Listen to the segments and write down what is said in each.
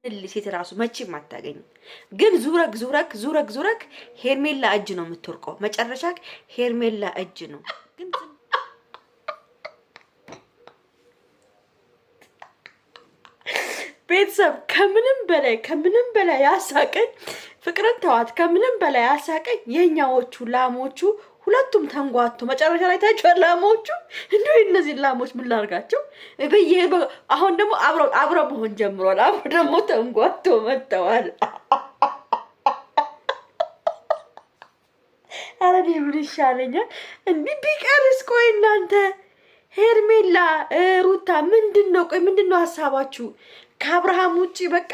ሴት ራሱ መቼም አታገኝ። ግን ዙረክ ሄርሜላ እጅ ነው የምትወርቀው። መጨረሻ ሄርሜላ እጅ ነው። ግን ቤተሰብ ከምንም በላይ ያሳቀኝ ፍቅርን ተዋት። ከምንም በላይ ያሳቀኝ የኛዎቹ ላሞቹ ሁለቱም ተንጓቶ መጨረሻ ላይ ታይቷል። ላሞቹ እንደው እነዚህ ላሞች ምን ላርጋቸው? አሁን ደግሞ አብረው መሆን ጀምሯል። አብረው ደግሞ ተንጓቶ መጥተዋል። አረ ምን ይሻለኛል እንዲህ ቢቀርስ? ቆይ እናንተ ሄርሜላ ሩታ ምንድነው? ቆይ ምንድነው ሀሳባችሁ? ከአብርሃም ውጪ በቃ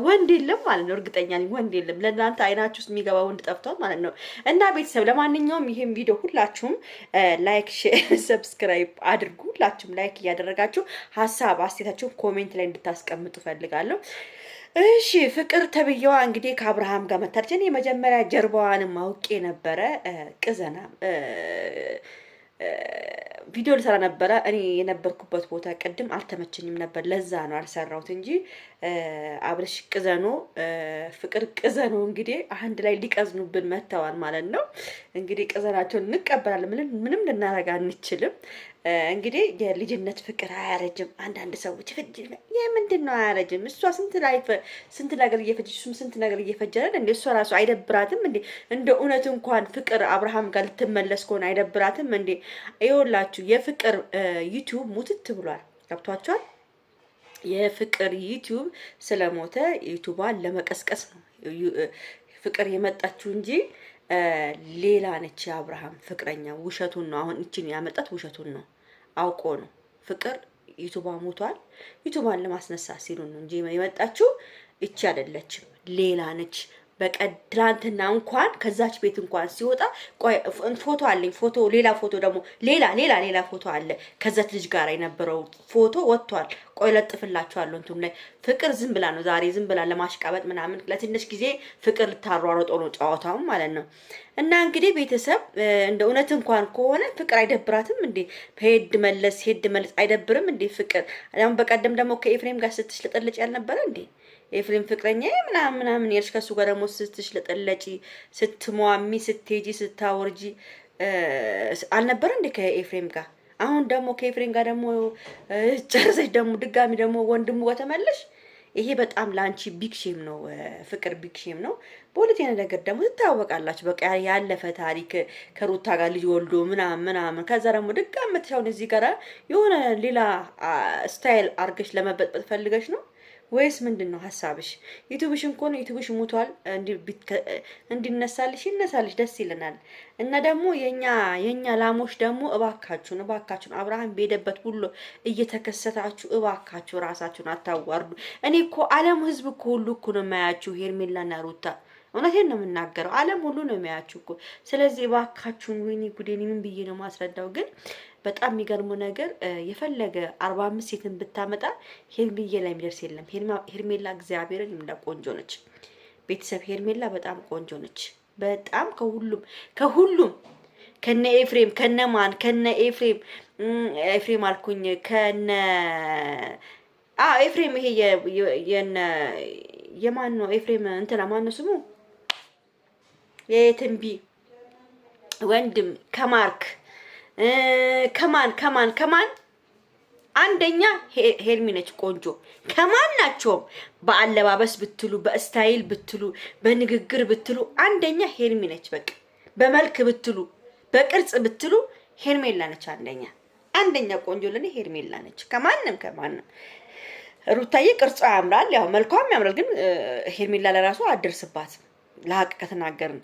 ወንድ የለም ማለት ነው። እርግጠኛ ነኝ ወንድ የለም። ለእናንተ አይናችሁ ውስጥ የሚገባ ወንድ ጠፍቷል ማለት ነው። እና ቤተሰብ ለማንኛውም ይሄን ቪዲዮ ሁላችሁም ላይክ፣ ሼር፣ ሰብስክራይብ አድርጉ። ሁላችሁም ላይክ እያደረጋችሁ ሀሳብ አስተያየታችሁን ኮሜንት ላይ እንድታስቀምጡ ፈልጋለሁ። እሺ ፍቅር ተብዬዋ እንግዲህ ከአብርሃም ጋር መታለች። እኔ መጀመሪያ ጀርባዋንም አውቄ ነበረ። ቅዘና ቪዲዮ ልሰራ ነበረ። እኔ የነበርኩበት ቦታ ቅድም አልተመቸኝም ነበር። ለዛ ነው አልሰራሁት እንጂ አብርሽ ቅዘኖ ፍቅር ቅዘኖ እንግዲህ አንድ ላይ ሊቀዝኑብን መተዋል ማለት ነው። እንግዲህ ቅዘናቸውን እንቀበላለን። ምንም ልናረጋ አንችልም። እንግዲህ የልጅነት ፍቅር አያረጅም። አንዳንድ ሰዎች የምንድን ነው አያረጅም? እሷ ስንት ነገር እየፈጀች እሱም ስንት ነገር እየፈጀረን እንዴ? እሷ ራሱ አይደብራትም እንዴ? እንደ እውነት እንኳን ፍቅር አብርሃም ጋር ልትመለስ ከሆነ አይደብራትም እንዴ? ይኸውላችሁ የፍቅር ዩቲዩብ ሙትት ብሏል። ገብቷችኋል? የፍቅር ዩቲዩብ ስለሞተ ዩቲዩቧን ለመቀስቀስ ነው ፍቅር የመጣችው እንጂ ሌላ ነች። የአብርሃም ፍቅረኛ ውሸቱን ነው። አሁን እቺን ያመጣት ውሸቱን ነው፣ አውቆ ነው። ፍቅር ዩቲዩቧ ሞቷል። ዩቲዩቧን ለማስነሳት ሲሉ ነው እንጂ የመጣችው እቺ አይደለችም፣ ሌላ ነች። በቀድራንትና እንኳን ከዛች ቤት እንኳን ሲወጣ ቆይ ፎቶ አለኝ። ሌላ ፎቶ ደግሞ ሌላ ፎቶ አለ። ከዛች ልጅ ጋር የነበረው ፎቶ ወጥቷል። ቆይ ለጥፍላችኋለሁ እንትን ላይ ፍቅር ዝም ብላ ነው ዛሬ ዝም ብላ ለማሽቃበጥ ምናምን ለትንሽ ጊዜ ፍቅር ልታሯሯጦ ነው ጨዋታው ማለት ነው። እና እንግዲህ ቤተሰብ እንደ እውነት እንኳን ከሆነ ፍቅር አይደብራትም እንዴ? ሄድ መለስ አይደብርም እንዴ? ፍቅር አሁን በቀደም ደግሞ ከኤፍሬም ጋር ስትሽለጠለጭ ያልነበረ እንዴ? ኤፍሬም ፍቅረኛ ምናምን ያልሽ ከሱ ጋር ደግሞ ስትሽለጠለጪ ስትሟሚ ስትሄጂ ስታወርጂ አልነበረ እንዴ ከኤፍሬም ጋር? አሁን ደግሞ ከኤፍሬም ጋር ደግሞ ጨርሰሽ ደግሞ ድጋሚ ደግሞ ወንድሙ ጋር ተመለሽ። ይሄ በጣም ላንቺ ቢግ ሼም ነው ፍቅር፣ ቢግ ሼም ነው። በሁለተኛ ነገር ደግሞ ትታወቃላችሁ። በቃ ያለፈ ታሪክ ከሩታ ጋር ልጅ ወልዶ ምናምን ከዛ ደግሞ ድጋሚ መተሻውን እዚህ ጋር የሆነ ሌላ ስታይል አርገሽ ለመበጥበጥ ፈልገሽ ነው ወይስ ምንድነው ሀሳብሽ? ዩቲዩብሽን ኮን ዩቲዩብሽ ሙቷል። እንዲነሳልሽ ይነሳልሽ፣ ደስ ይለናል። እና ደግሞ የኛ ላሞች ደግሞ እባካችሁን አብርሃም በሄደበት ሁሉ እየተከሰታችሁ እባካችሁ ራሳችሁን አታዋርዱ። እኔ እኮ ዓለም ህዝብ እኮ ሁሉ እኮ ነው የማያችሁ ሄርሜላና ሩታ። እውነቴን ነው የምናገረው። ዓለም ሁሉ ነው የሚያያችሁ እኮ። ስለዚህ እባካችሁን ወይኔ ጉዴን ምን ብዬ ነው ማስረዳው? ግን በጣም የሚገርመው ነገር የፈለገ 45 ሴትን ብታመጣ ሄርሜላ ላይ የሚደርስ የለም። ሄርሜላ እግዚአብሔርን ይምላ ቆንጆ ነች። ቤተሰብ ሄርሜላ በጣም ቆንጆ ነች። በጣም ከሁሉም ከነ ኤፍሬም ከነ ኤፍሬም አልኩኝ ከነ ኤፍሬም ይሄ የማን ነው ኤፍሬም እንትና ማን ነው ስሙ የትንቢ ወንድም ከማርክ ከማን አንደኛ ሄርሚ ነች ቆንጆ። ከማናቸውም በአለባበስ ብትሉ በስታይል ብትሉ በንግግር ብትሉ አንደኛ ሄርሚ ነች። በቃ በመልክ ብትሉ በቅርጽ ብትሉ ሄርሜላ ነች አንደኛ ቆንጆ ለኔ ሄርሜላ ነች። ከማንም ሩታዬ ቅርጿ ያምራል፣ ያው መልኳም ያምራል። ግን ሄርሜላ ለራሱ አደርስባትም። ለሀቅ ከተናገርን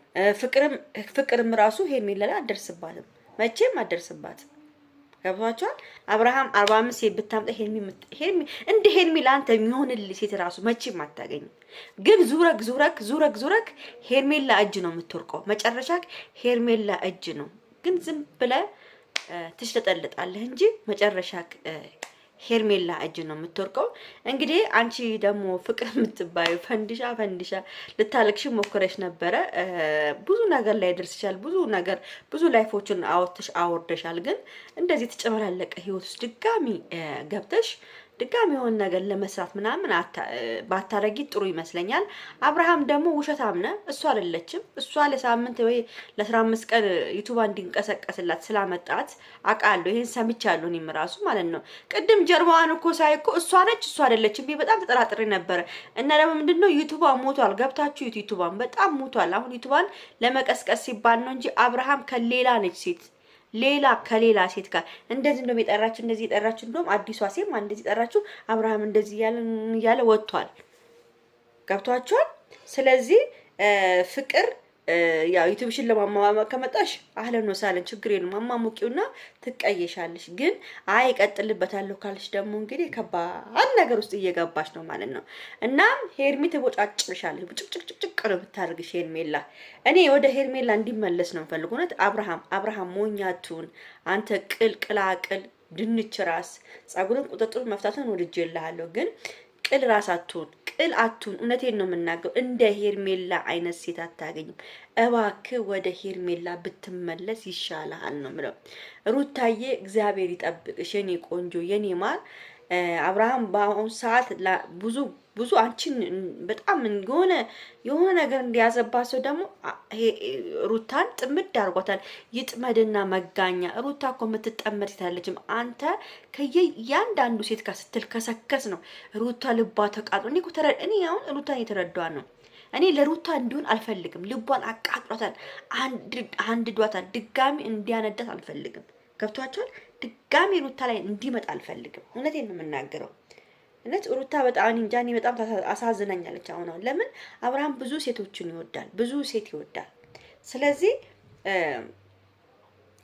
ፍቅርም ራሱ ሄርሜላ ላይ አደርስባትም፣ መቼም አደርስባትም። ገብቷቸዋል። አብርሃም 45 ሴት ብታምጣ ሄርሚ ለአንተ የሚሆንልህ ሴት ራሱ መቼም አታገኝም። ግን ዙረክ ሄርሜላ እጅ ነው የምትወርቀው። መጨረሻ ሄርሜላ እጅ ነው። ግን ዝም ብለህ ትሽለጠለጣለህ እንጂ መጨረሻ ሄርሜላ እጅ ነው የምትወርቀው። እንግዲህ አንቺ ደግሞ ፍቅር የምትባዩ ፈንዲሻ ልታለቅሽ ሞክረሽ ነበረ። ብዙ ነገር ላይ ደርስሻል። ብዙ ላይፎችን አወርደሻል። ግን እንደዚህ ተጨመላለቀ ህይወት ውስጥ ድጋሚ ገብተሽ ድጋሚ የሆነ ነገር ለመስራት ምናምን ባታረጊ ጥሩ ይመስለኛል። አብርሃም ደግሞ ውሸታም ነህ። እሷ አይደለችም። እሷ ለሳምንት ወይ ለ15 ቀን ዩቲዩብ እንዲንቀሰቀስላት ስላመጣት አውቃለሁ። ይሄን ሰምቻለሁ እኔም ራሱ ማለት ነው። ቅድም ጀርባዋን እኮ ሳይ እኮ እሷ ነች እሷ አይደለችም በጣም ተጠራጥሬ ነበረ። እና ደግሞ ምንድነው ዩቲዩብ ሞቷል። ገብታችሁ ዩቲዩብን በጣም ሞቷል። አሁን ዩቲዩብን ለመቀስቀስ ሲባል ነው እንጂ አብርሃም ከሌላ ነች ሴት ሌላ ከሌላ ሴት ጋር እንደዚህ እንደም የጠራችሁ እንደዚህ የጠራችሁ እንደም አዲሷ ሴት ማን እንደዚህ ጠራችሁ አብርሃም እንደዚህ ያለ ወጥቷል። ገብቷችኋል? ስለዚህ ፍቅር ያው ዩቲዩብሽን ለማማማ ከመጣሽ አህለን ወሳለን ችግር የለም። አማሙቂውና ትቀየሻለሽ። ግን አይ እቀጥልበታለሁ ካልሽ ደግሞ እንግዲህ ከባድ ነገር ውስጥ እየገባሽ ነው ማለት ነው። እና ሄርሚ ተቦጫጭርሻለሽ። ጭቅጭቅጭቅ ነው ብታርግሽ ሄርሜላ። እኔ ወደ ሄርሜላ እንዲመለስ ነው ፈልጉ። እውነት አብርሃም ሞኛቱን አንተ ቅልቅላቅል ድንች ራስ ጸጉርን ቁጥጥር መፍታትን ወድጄልሃለሁ። ግን ቅል ራስ አቱን እውነቴን ነው የምናገረው። እንደ ሄርሜላ አይነት ሴት አታገኝም። እባክህ ወደ ሄርሜላ ብትመለስ ይሻላል ነው የምለው። ሩታዬ እግዚአብሔር ይጠብቅሽ የኔ ቆንጆ የኔ ማር። አብርሃም በአሁኑ ሰዓት ብዙ አንቺን በጣም የሆነ ነገር እንዲያዘባት ሰው ደግሞ ሩታን ጥምድ አድርጓታል። ይጥመድና መጋኛ ሩታ እኮ የምትጠመድ ሴት አለችም። አንተ ከየአንዳንዱ ሴት ጋር ስትልከሰከስ ነው ሩታ ልቧ ተቃጥሎ። እኔ አሁን ሩታን የተረዳዋ ነው። እኔ ለሩታ እንዲሆን አልፈልግም። ልቧን አቃጥሏታል፣ አንድዷታል። ድጋሚ እንዲያነዳት አልፈልግም። ገብቷቸዋል። ድጋሚ ሩታ ላይ እንዲመጣ አልፈልግም። እውነቴን ነው የምናገረው። እነት ሩታ በጣም እንጃኒ በጣም አሳዝናኛለች። አሁን ለምን አብርሃም ብዙ ሴቶችን ይወዳል፣ ብዙ ሴት ይወዳል። ስለዚህ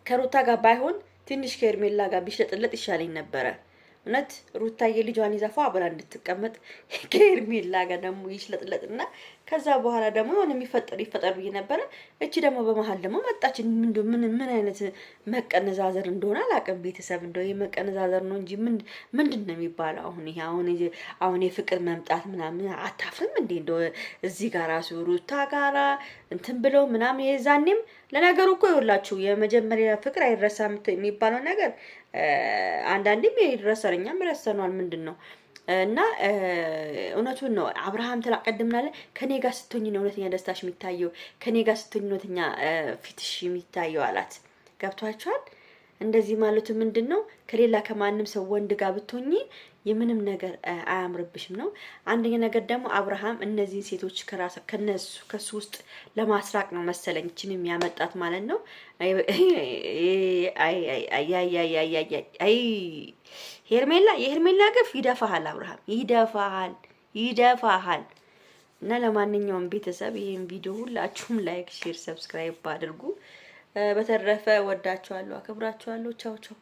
ከሩታ ጋር ባይሆን ትንሽ ከሄርሜላ ጋር ቢሸጥለት ይሻለኝ ነበረ። እውነት ሩታዬ ልጇን ይዘፋ አብራ እንድትቀመጥ ከሄርሜላ ጋር ደግሞ ይሽለጥለጥና ከዛ በኋላ ደግሞ የሆነ ይፈጠር ብዬ ነበረ። እቺ ደግሞ በመሀል ደግሞ መጣች። ምን አይነት መቀነዛዘር እንደሆነ አላውቅም። ቤተሰብ እንደው የመቀነዛዘር ነው እንጂ ምንድን ነው የሚባለው? አሁን የፍቅር መምጣት ምናምን አታፍርም እንዴ? እንደው እዚህ ጋር ራሱ ሩታ ጋራ እንትን ብለው ምናምን የዛኔም ለነገሩ እኮ ይኸውላችሁ የመጀመሪያ ፍቅር አይረሳም የሚባለው ነገር አንዳንዴም ይረሳል። እኛም ረስተናል። ምንድን ነው እና እውነቱን ነው። አብርሃም ተላቀድምናለ ከኔ ጋር ስትሆኝ ነው እውነተኛ ደስታሽ የሚታየው፣ ከኔ ጋር ስትሆኝ እውነተኛ ፊትሽ የሚታየው አላት። ገብቷችኋል? እንደዚህ ማለቱ ምንድነው? ከሌላ ከማንም ሰው ወንድ ጋር ብትሆኚ የምንም ነገር አያምርብሽም ነው። አንደኛ ነገር ደግሞ አብርሃም እነዚህ ሴቶች ከሱ ውስጥ ለማስራቅ ነው መሰለኝ እቺንም ያመጣት ማለት ነው። አይ የሄርሜላ ግፍ ይደፋሃል፣ አብርሃም ይደፋሃል። እና ለማንኛውም ቤተሰብ ይሄን ቪዲዮ ሁላችሁም ላይክ፣ ሼር፣ ሰብስክራይብ አድርጉ። በተረፈ ወዳችኋለሁ፣ አከብራችኋለሁ። ቻው ቻው።